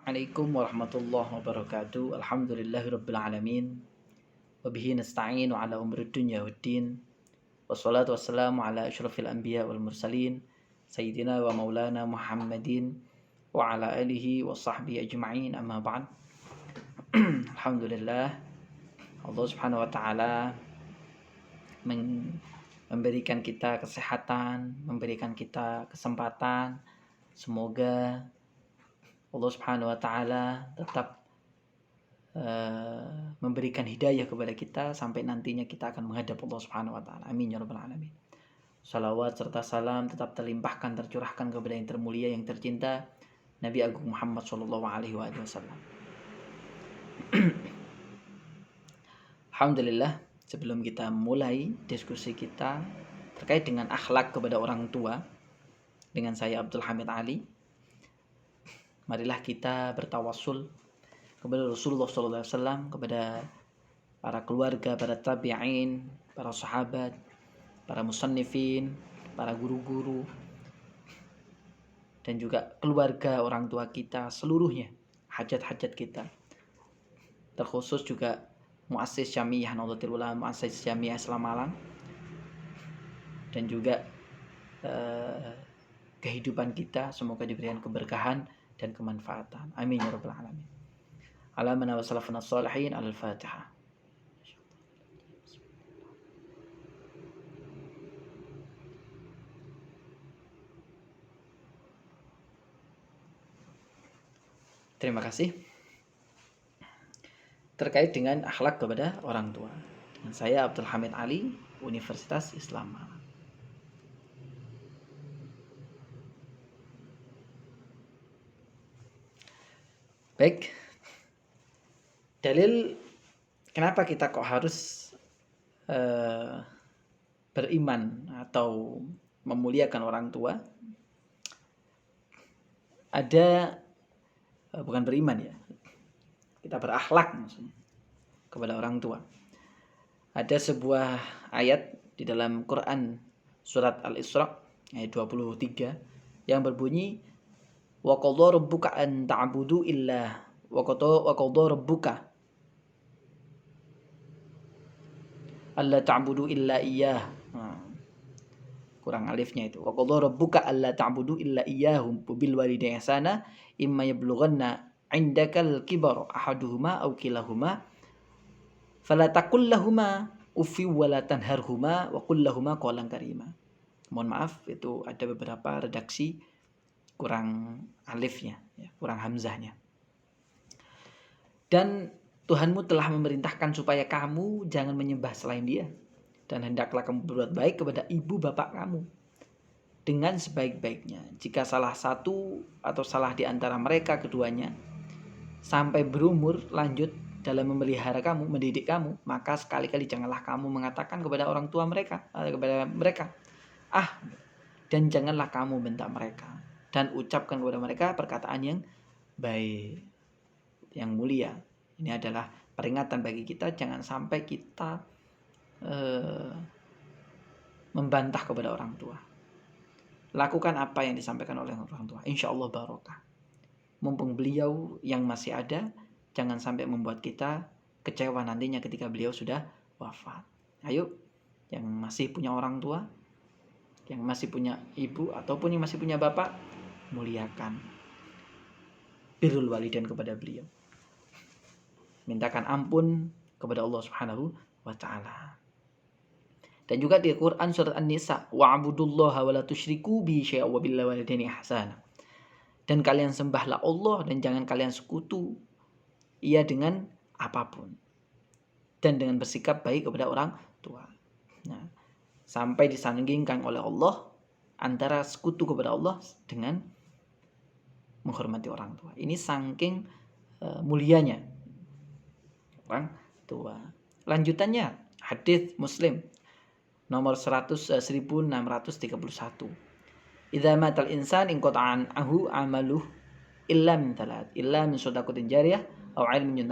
Assalamualaikum warahmatullahi wabarakatuh. Alhamdulillahirabbil alamin. Wa bihi nasta'inu ala umuri dunya waddin. Wassalatu wassalamu ala asyrafil anbiya wal mursalin sayyidina wa maulana Muhammadin wa ala alihi wa sahbihi ajma'in, amma ba'd. Alhamdulillah, Allah Subhanahu wa taala memberikan kita kesehatan, memberikan kita kesempatan. Semoga Allah Subhanahu wa taala tetap memberikan hidayah kepada kita sampai nantinya kita akan menghadap Allah Subhanahu wa taala. Amin ya rabbal alamin. Salawat serta salam tetap terlimpahkan, tercurahkan kepada yang termulia, yang tercinta, Nabi Agung Muhammad sallallahu alaihi wasallam. Alhamdulillah, sebelum kita mulai diskusi kita terkait dengan akhlak kepada orang tua dengan saya Abdul Hamid Ali, marilah kita bertawassul kepada Rasulullah SAW, kepada para keluarga, para tabi'in, para sahabat, para musannifin, para guru-guru, dan juga keluarga orang tua kita seluruhnya, hajat-hajat kita. Terkhusus juga Muassis Jamiah Nahdlatul Ulama, Muassis Jamiah Islam Malang, dan juga kehidupan kita semoga diberikan keberkahan dan kemanfaatan. Amin ya rabbal alamin. Alamana wa salafuna shalihin. Al-Fatihah. Terima kasih. Terkait dengan akhlak kepada orang tua, dengan saya Abdul Hamid Ali, Universitas Islam Malang. Baik, dalil kenapa kita kok harus beriman atau memuliakan orang tua, ada bukan beriman ya, kita berakhlak maksudnya kepada orang tua. Ada sebuah ayat di dalam Quran surat Al-Isra ayat 23 yang berbunyi wa qadha rabbuka an ta'budu illa wa qadha rabbuka alla ta'budu illa iyyah. Kurang alifnya itu. Wa qadha rabbuka alla ta'budu illa iyyahu bil walidayni ihsana imma yablughanna 'indakal kibara ahaduhuma aw kilahuma fala taqul lahumu uffi wa la tanharhuma wa qul lahumu qawlan karima. Mohon maaf, itu ada beberapa redaksi kurang alifnya, ya, kurang hamzahnya. Dan Tuhanmu telah memerintahkan supaya kamu jangan menyembah selain Dia, dan hendaklah kamu berbuat baik kepada ibu bapak kamu dengan sebaik-baiknya. Jika salah satu atau salah di antara mereka keduanya sampai berumur lanjut dalam memelihara kamu, mendidik kamu, maka sekali-kali janganlah kamu mengatakan kepada orang tua mereka, dan janganlah kamu bentak mereka, dan ucapkan kepada mereka perkataan yang baik, yang mulia. Ini adalah peringatan bagi kita, jangan sampai kita membantah kepada orang tua. Lakukan apa yang disampaikan oleh orang tua, insya Allah barokah. Mumpung beliau yang masih ada, jangan sampai membuat kita kecewa nantinya ketika beliau sudah wafat. Ayo, yang masih punya orang tua, yang masih punya ibu ataupun yang masih punya bapak, muliakan birrul walidain kepada beliau. Mintakan ampun kepada Allah Subhanahu wa taala. Dan juga di Quran surat An-Nisa, wa'budullaha wa la tusyriku bihi syai'an wa bil walidaini ihsana. Dan kalian sembahlah Allah dan jangan kalian sekutu ia dengan apapun. Dan dengan bersikap baik kepada orang tua. Nah, sampai disandingkan oleh Allah antara sekutu kepada Allah dengan menghormati orang tua. Ini saking mulianya orang tua. Lanjutannya hadis Muslim nomor 1631. Idza matal insan in qata'an ahu amaluh illa min thalath, illa min shadaqatin jariyah aw 'ilmin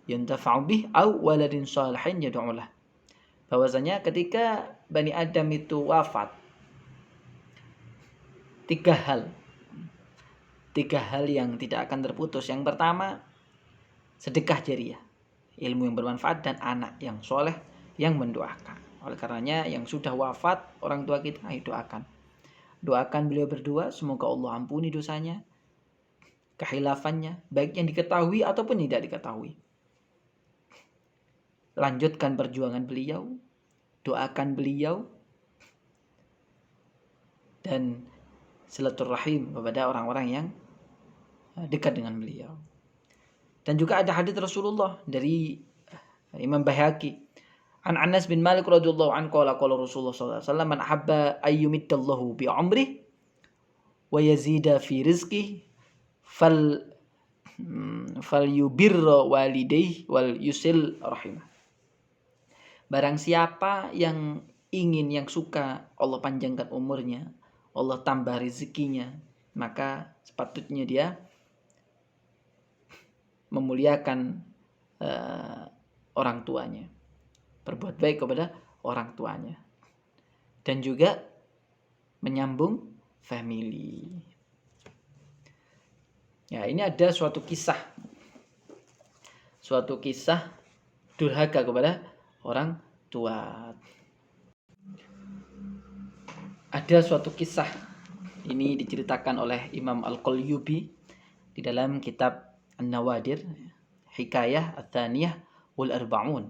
yuntafa'u bih aw waladin shalihin yad'u lah. Bahwasanya ketika Bani Adam itu wafat, tiga 3 hal yang tidak akan terputus. Yang pertama, sedekah jariah, ilmu yang bermanfaat, dan anak yang soleh yang mendoakan. Oleh karenanya yang sudah wafat orang tua kita, ayo doakan. Doakan beliau berdua, semoga Allah ampuni dosanya, kehilafannya, baik yang diketahui ataupun tidak diketahui. Lanjutkan perjuangan beliau, doakan beliau, dan silaturahim kepada orang-orang yang dekat dengan beliau. Dan juga ada hadits Rasulullah dari Imam Baihaqi, an Anas bin Malik radhiyallahu anhu qala Rasulullah sallallahu alaihi wasallam, man habba ayyumiddallahu bi umri wa yazida fi rizqihi fal yubirra walidayhi wal yusil rahimah. Barang siapa yang ingin, yang suka Allah panjangkan umurnya, Allah tambah rezekinya, maka sepatutnya dia memuliakan orang tuanya, berbuat baik kepada orang tuanya, dan juga menyambung family. Ya, ini ada suatu kisah durhaka kepada orang tua. Ada suatu kisah ini diceritakan oleh Imam Al-Qalyubi di dalam kitab An-Nawadir, Hikayah Ats-Tsaniyah wal Arba'un,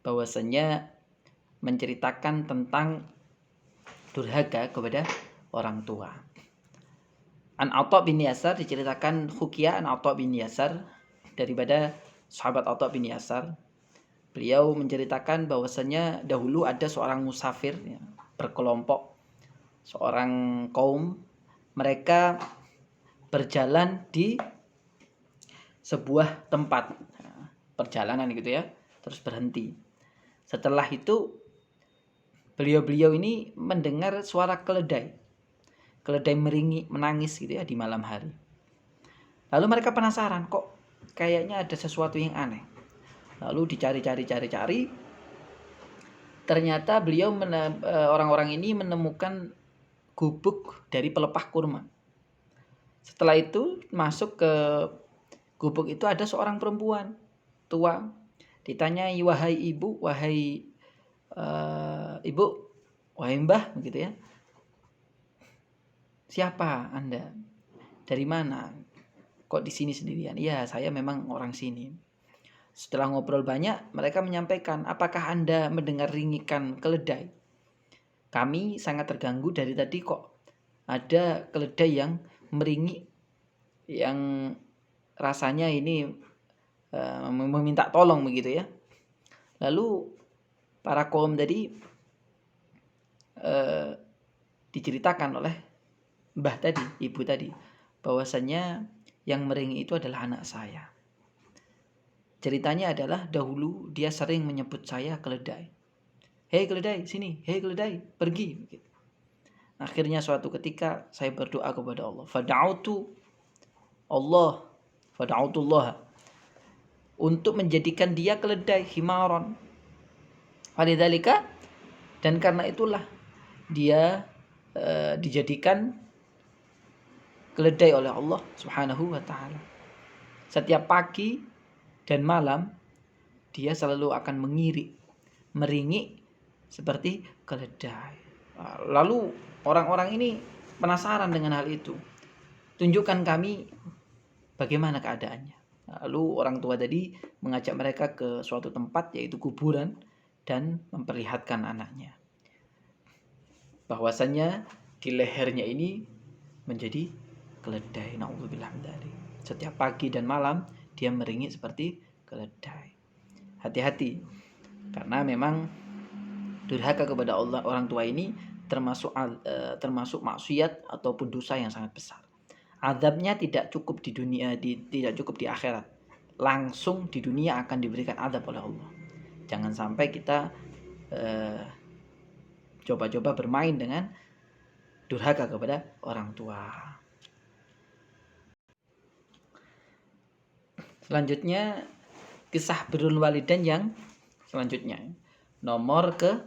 bahwasanya menceritakan tentang durhaka kepada orang tua. An Atha bin Yasar, diceritakan Hukia An Atha bin Yasar daripada sahabat Atha bin Yasar. Beliau menceritakan bahwasanya dahulu ada seorang musafir, ya, berkelompok, seorang kaum, mereka berjalan di sebuah tempat, perjalanan gitu ya, terus berhenti. Setelah itu beliau-beliau ini mendengar suara keledai meringis, menangis gitu ya di malam hari. Lalu mereka penasaran, kok kayaknya ada sesuatu yang aneh. Lalu dicari, ternyata orang-orang ini menemukan gubuk dari pelepah kurma. Setelah itu masuk ke gubuk itu, ada seorang perempuan tua. Ditanyai, wahai ibu, wahai ibu, wahai mbah, begitu ya. Siapa Anda? Dari mana? Kok di sini sendirian? Iya, saya memang orang sini. Setelah ngobrol banyak, mereka menyampaikan, apakah Anda mendengar ringikan keledai? Kami sangat terganggu dari tadi, kok ada keledai yang meringik, yang rasanya ini meminta tolong begitu ya. Lalu para kaum tadi diceritakan oleh mbah tadi, ibu tadi, bahwasanya yang meringik itu adalah anak saya. Ceritanya adalah dahulu dia sering menyebut saya keledai. Hei keledai, sini. Hei keledai, pergi. Begitu. Akhirnya suatu ketika saya berdoa kepada Allah. Fada'utullah untuk menjadikan dia keledai, himaron. Walidzalika, dan karena itulah dia dijadikan keledai oleh Allah Subhanahu wa taala. Setiap pagi dan malam dia selalu akan meringik seperti keledai. Lalu orang-orang ini penasaran dengan hal itu. Tunjukkan kami bagaimana keadaannya. Lalu orang tua tadi mengajak mereka ke suatu tempat, yaitu kuburan, dan memperlihatkan anaknya, bahwasanya di lehernya ini menjadi keledai. Na'udzubillah min dzalik. Setiap pagi dan malam dia meringik seperti keledai. Hati-hati, karena memang durhaka kepada Allah, orang tua ini termasuk maksiat ataupun dosa yang sangat besar. Azabnya tidak cukup di dunia, tidak cukup di akhirat, langsung di dunia akan diberikan azab oleh Allah. Jangan sampai kita coba-coba bermain dengan durhaka kepada orang tua. Selanjutnya kisah birrul walidain yang selanjutnya, nomor ke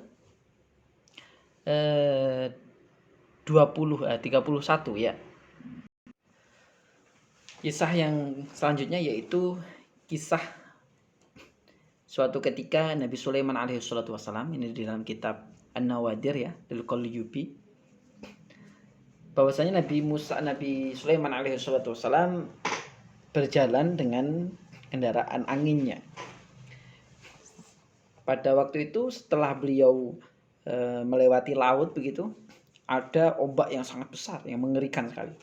31 ya. Kisah yang selanjutnya yaitu kisah suatu ketika Nabi Sulaiman alaihissalatu wassalam, ini di dalam kitab An-Nawadir ya, dari Qalyubi, bahwasanya Nabi Sulaiman alaihissalatu wassalam berjalan dengan kendaraan anginnya. Pada waktu itu setelah beliau melewati laut begitu, ada ombak yang sangat besar yang mengerikan sekali.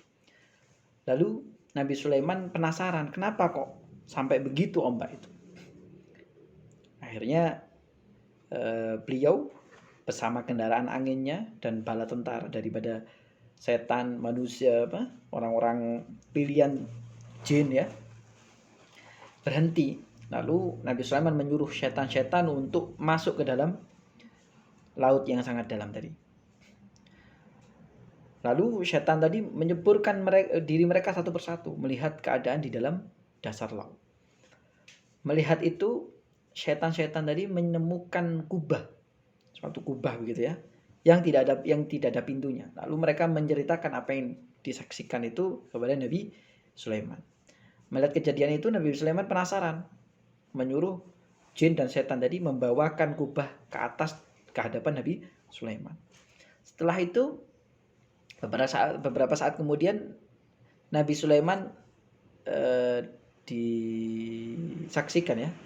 Lalu Nabi Sulaiman penasaran, kenapa kok sampai begitu ombak itu? Akhirnya beliau bersama kendaraan anginnya dan bala tentara daripada setan, manusia, orang-orang pilihan jin ya, berhenti. Lalu Nabi Sulaiman menyuruh setan-setan untuk masuk ke dalam laut yang sangat dalam tadi. Lalu setan tadi menyeburkan diri mereka satu persatu melihat keadaan di dalam dasar laut. Melihat itu, setan-setan tadi menemukan kubah, suatu kubah begitu ya, yang tidak ada pintunya. Lalu mereka menceritakan apa yang disaksikan itu kepada Nabi Sulaiman. Melihat kejadian itu, Nabi Sulaiman penasaran, menyuruh jin dan setan tadi membawakan kubah ke atas ke hadapan Nabi Sulaiman. Setelah itu beberapa saat kemudian Nabi Sulaiman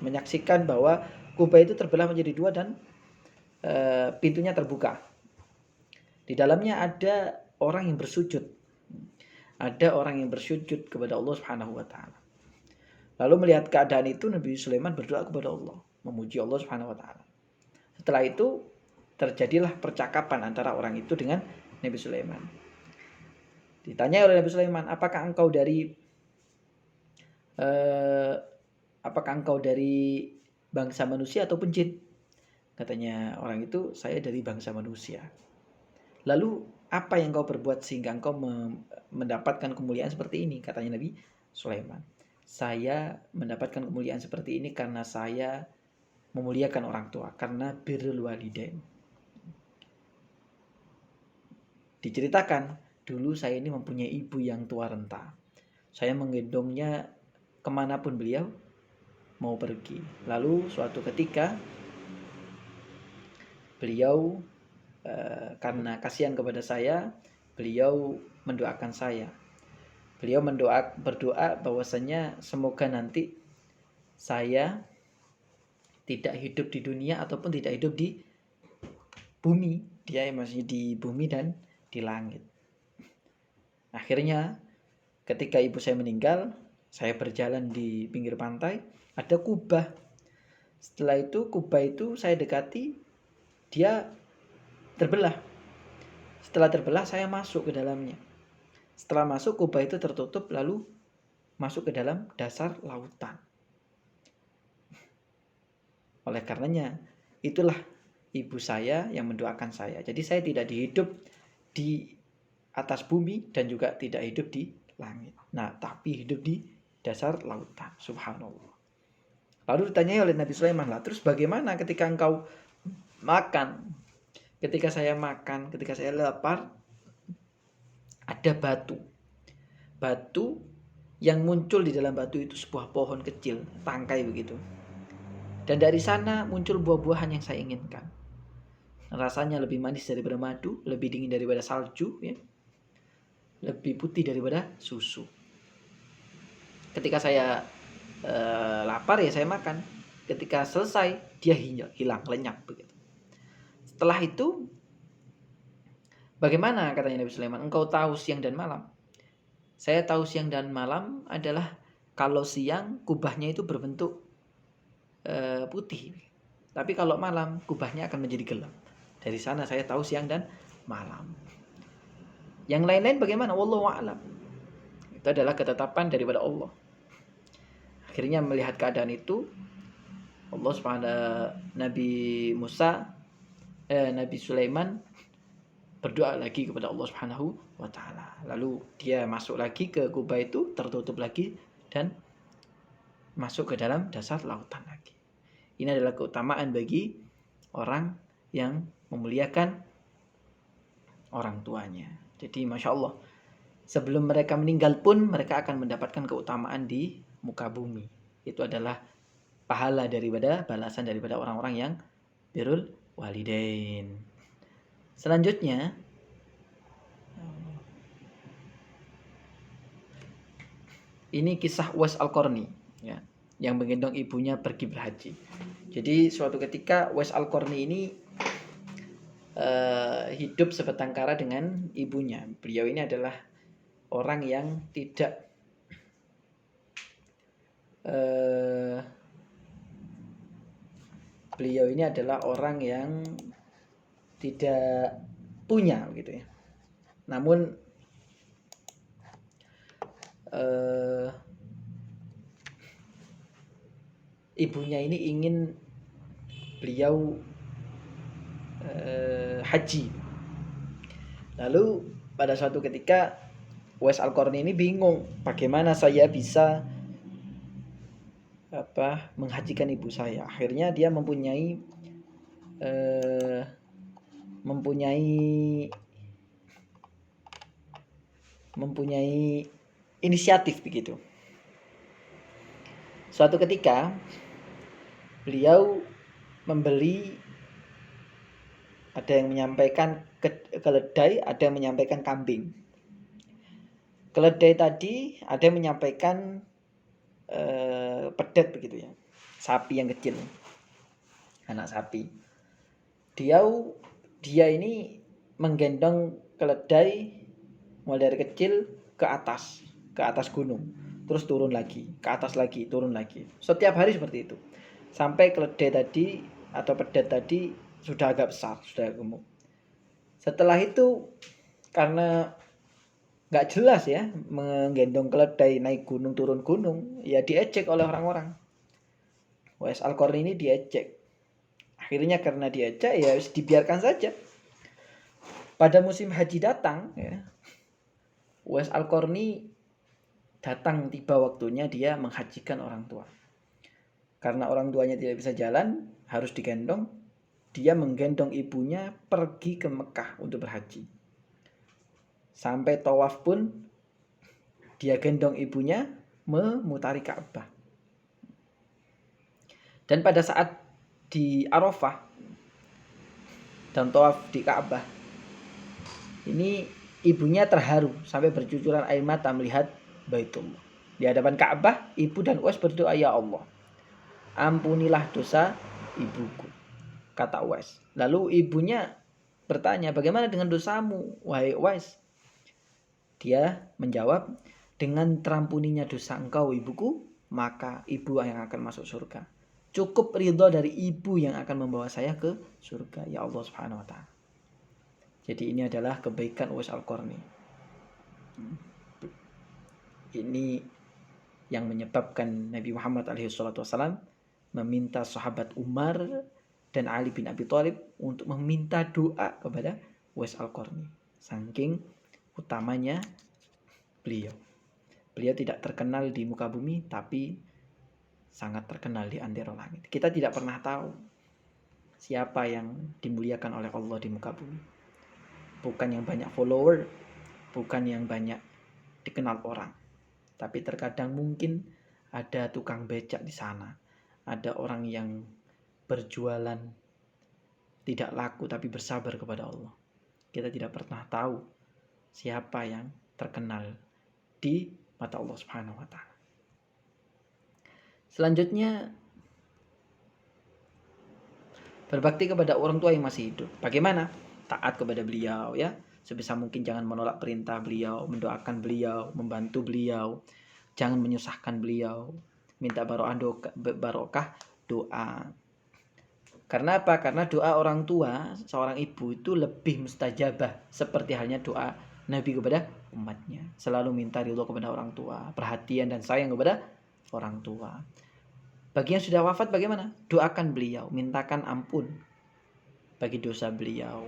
menyaksikan bahwa kubah itu terbelah menjadi dua dan pintunya terbuka. Di dalamnya ada orang yang bersujud. Ada orang yang bersujud kepada Allah Subhanahu wa taala. Lalu melihat keadaan itu, Nabi Sulaiman berdoa kepada Allah, memuji Allah Subhanahu wa taala. Setelah itu terjadilah percakapan antara orang itu dengan Nabi Sulaiman. Ditanya oleh Nabi Sulaiman, apakah engkau dari bangsa manusia ataupun jin? Katanya orang itu, saya dari bangsa manusia. Lalu apa yang kau perbuat sehingga engkau mendapatkan kemuliaan seperti ini? Katanya Nabi Sulaiman, saya mendapatkan kemuliaan seperti ini karena saya memuliakan orang tua, karena birrul walidain. Diceritakan, dulu saya ini mempunyai ibu yang tua renta. Saya menggendongnya kemanapun beliau mau pergi. Lalu suatu ketika beliau karena kasihan kepada saya, beliau mendoakan saya. Beliau berdoa bahwasanya semoga nanti saya tidak hidup di dunia ataupun tidak hidup di bumi. Dia masih di bumi dan di langit. Akhirnya ketika ibu saya meninggal, saya berjalan di pinggir pantai, ada kubah. Setelah itu kubah itu saya dekati, dia terbelah. Setelah terbelah, saya masuk ke dalamnya. Setelah masuk, kubah itu tertutup, lalu masuk ke dalam dasar lautan. Oleh karenanya, itulah ibu saya yang mendoakan saya. Jadi saya tidak hidup di atas bumi dan juga tidak hidup di langit. Nah, tapi hidup di dasar lautan. Subhanallah. Lalu ditanyai oleh Nabi Sulaiman, lah, terus bagaimana ketika engkau makan? Ketika saya makan, ketika saya lapar, ada batu. Batu yang muncul di dalam batu itu sebuah pohon kecil, tangkai begitu. Dan dari sana muncul buah-buahan yang saya inginkan. Rasanya lebih manis daripada madu, lebih dingin daripada salju, ya. Lebih putih daripada susu. Ketika saya lapar ya saya makan. Ketika selesai dia hilang, lenyap begitu. Setelah itu, bagaimana katanya Nabi Sulaiman? Engkau tahu siang dan malam? Saya tahu siang dan malam adalah kalau siang kubahnya itu berbentuk putih. Tapi kalau malam kubahnya akan menjadi gelap. Dari sana saya tahu siang dan malam. Yang lain-lain bagaimana? Wallahu a'lam. Itu adalah ketetapan daripada Allah. Akhirnya melihat keadaan itu, Allah Subhanahu Nabi Sulaiman berdoa lagi kepada Allah Subhanahu wa taala. Lalu dia masuk lagi ke kubah itu, tertutup lagi dan masuk ke dalam dasar lautan lagi. Ini adalah keutamaan bagi orang yang memuliakan orang tuanya. Jadi Masya Allah, sebelum mereka meninggal pun mereka akan mendapatkan keutamaan di muka bumi. Itu adalah pahala daripada balasan daripada orang-orang yang birrul walidain. Selanjutnya, ini kisah Uwais Al-Qarni, ya, yang menggendong ibunya pergi berhaji. Jadi suatu ketika Uwais Al-Qarni ini hidup sebatang kara dengan ibunya. Beliau ini adalah orang yang tidak beliau ini adalah orang yang tidak punya gitu ya. Namun ibunya ini ingin beliau haji. Lalu pada suatu ketika Uwais Al-Qarni ini bingung bagaimana saya bisa menghajikan ibu saya. Akhirnya dia mempunyai inisiatif begitu. Suatu ketika beliau membeli, ada yang menyampaikan keledai, ada yang menyampaikan kambing. Keledai tadi ada yang menyampaikan pedet begitu ya, sapi yang kecil, anak sapi. Dia ini menggendong keledai mulai dari kecil ke atas gunung, terus turun lagi, ke atas lagi, turun lagi. Setiap hari seperti itu. Sampai keledai tadi atau pedet tadi sudah agak besar, sudah gemuk. Setelah itu karena nggak jelas ya menggendong keledai naik gunung turun gunung, ya diejek oleh orang-orang. Uwais Al-Qarni ini diejek. Akhirnya karena diejek ya dibiarkan saja. Pada musim haji datang ya, Uwais Al-Qarni datang, tiba waktunya dia menghajikan orang tua. Karena orang tuanya tidak bisa jalan, harus digendong. Dia menggendong ibunya pergi ke Mekah untuk berhaji. Sampai tawaf pun dia gendong ibunya memutari Ka'bah. Dan pada saat di Arafah dan tawaf di Ka'bah, ini ibunya terharu sampai bercucuran air mata melihat Baitullah. Di hadapan Ka'bah, ibu dan Uwais berdoa, "Ya Allah, ampunilah dosa ibuku," kata Uwais. Lalu ibunya bertanya, "Bagaimana dengan dosamu, wahai Uwais?" Dia menjawab, "Dengan terampuninya dosa engkau ibuku, maka ibu yang akan masuk surga. Cukup ridho dari ibu yang akan membawa saya ke surga, ya Allah Subhanahu wa ta'ala." Jadi ini adalah kebaikan Uwais Al-Qarni. Ini yang menyebabkan Nabi Muhammad SAW meminta sahabat Umar dan Ali bin Abi Thalib untuk meminta doa kepada Uwais Al-Qarni. Saking utamanya beliau. Beliau tidak terkenal di muka bumi, tapi sangat terkenal di antero langit. Kita tidak pernah tahu siapa yang dimuliakan oleh Allah di muka bumi. Bukan yang banyak follower, bukan yang banyak dikenal orang. Tapi terkadang mungkin ada tukang becak di sana. Ada orang yang berjualan tidak laku tapi bersabar kepada Allah. Kita tidak pernah tahu siapa yang terkenal di mata Allah Subhanahu wa ta'ala. Selanjutnya, berbakti kepada orang tua yang masih hidup. Bagaimana? Taat kepada beliau ya. Sebisa mungkin jangan menolak perintah beliau, mendoakan beliau, membantu beliau. Jangan menyusahkan beliau. Minta barokah doa. Karena apa? Karena doa orang tua, seorang ibu itu lebih mustajabah. Seperti halnya doa Nabi kepada umatnya. Selalu minta ridho kepada orang tua, perhatian dan sayang kepada orang tua. Bagi yang sudah wafat bagaimana? Doakan beliau, mintakan ampun bagi dosa beliau.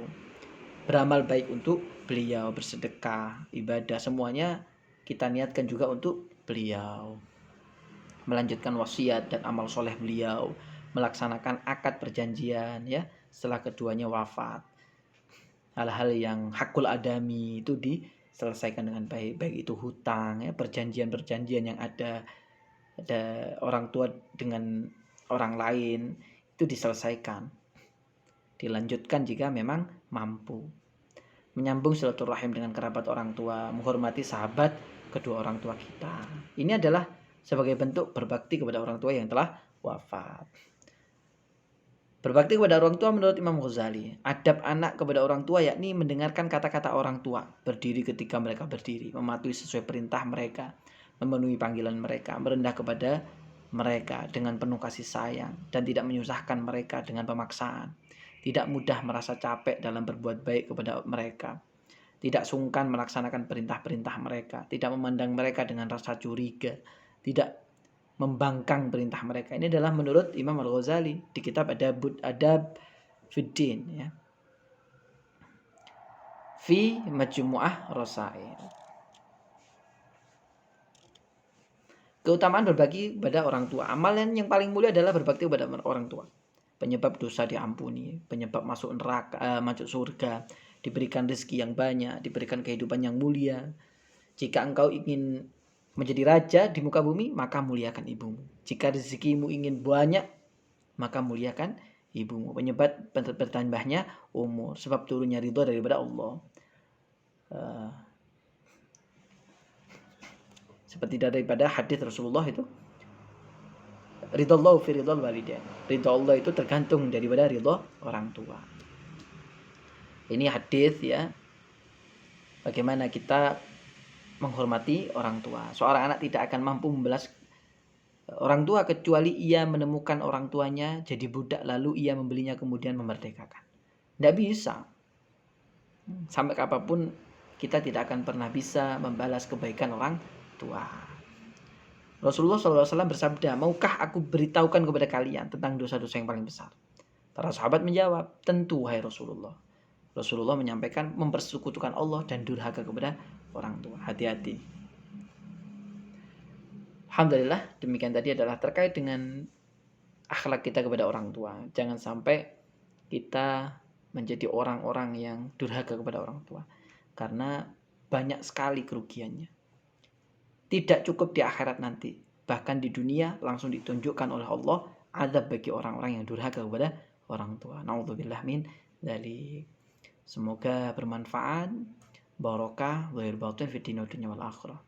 Beramal baik untuk beliau, bersedekah, ibadah, semuanya kita niatkan juga untuk beliau. Melanjutkan wasiat dan amal soleh beliau, melaksanakan akad perjanjian ya setelah keduanya wafat. Hal-hal yang hakul adami itu selesaikan dengan baik, baik itu hutang ya, perjanjian-perjanjian yang ada orang tua dengan orang lain itu diselesaikan, dilanjutkan jika memang mampu. Menyambung silaturahim dengan kerabat orang tua, menghormati sahabat kedua orang tua kita. Ini adalah sebagai bentuk berbakti kepada orang tua yang telah wafat. Berbakti kepada orang tua menurut Imam Ghazali, adab anak kepada orang tua yakni mendengarkan kata-kata orang tua, berdiri ketika mereka berdiri, mematuhi sesuai perintah mereka, memenuhi panggilan mereka, merendah kepada mereka dengan penuh kasih sayang, dan tidak menyusahkan mereka dengan pemaksaan. Tidak mudah merasa capek dalam berbuat baik kepada mereka. Tidak sungkan melaksanakan perintah-perintah mereka. Tidak memandang mereka dengan rasa curiga. Tidak membangkang perintah mereka. Ini adalah menurut Imam Al-Ghazali di kitab Adab Fiddin ya. Fi Majmu'ah Rasail. Keutamaan berbakti kepada orang tua. Amalan yang paling mulia adalah berbakti kepada orang tua. Penyebab dosa diampuni, penyebab masuk neraka, masuk surga, diberikan rezeki yang banyak, diberikan kehidupan yang mulia. Jika engkau ingin menjadi raja di muka bumi, maka muliakan ibumu. Jika rezekimu ingin banyak, maka muliakan ibumu. Penyebab bertambahnya umur, sebab turunnya ridho daripada Allah. Seperti daripada hadis Rasulullah itu, ridallahu fi ridal walidain. Ridho Allah itu tergantung daripada ridho orang tua. Ini hadis ya. Bagaimana kita menghormati orang tua. Seorang anak tidak akan mampu membalas orang tua kecuali ia menemukan orang tuanya jadi budak lalu ia membelinya kemudian memerdekakan. Tidak bisa. Sampai kapanpun kita tidak akan pernah bisa membalas kebaikan orang tua. Rasulullah SAW bersabda, maukah aku beritahukan kepada kalian tentang dosa-dosa yang paling besar? Para sahabat menjawab, tentu hai Rasulullah. Rasulullah menyampaikan mempersekutukan Allah dan durhaka kepada orang tua. Hati-hati. Alhamdulillah, demikian tadi adalah terkait dengan akhlak kita kepada orang tua. Jangan sampai kita menjadi orang-orang yang durhaka kepada orang tua. Karena banyak sekali kerugiannya. Tidak cukup di akhirat nanti, bahkan di dunia langsung ditunjukkan oleh Allah azab bagi orang-orang yang durhaka kepada orang tua. Nauzubillah min dzalik. Semoga bermanfaat, barokah, zahir batin fid dunya wal akhirah,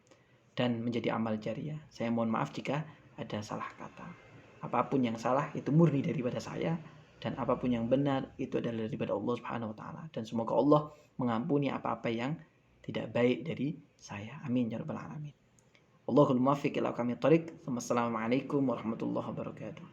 dan menjadi amal jariah. Saya mohon maaf jika ada salah kata. Apapun yang salah itu murni daripada saya, dan apapun yang benar itu adalah daripada Allah Subhanahu wa taala. Dan semoga Allah mengampuni apa-apa yang tidak baik dari saya. Amin ya rabbal alamin. Allahul muwaffiq ila aqwamit thoriq. Wassalamualaikum warahmatullahi wabarakatuh.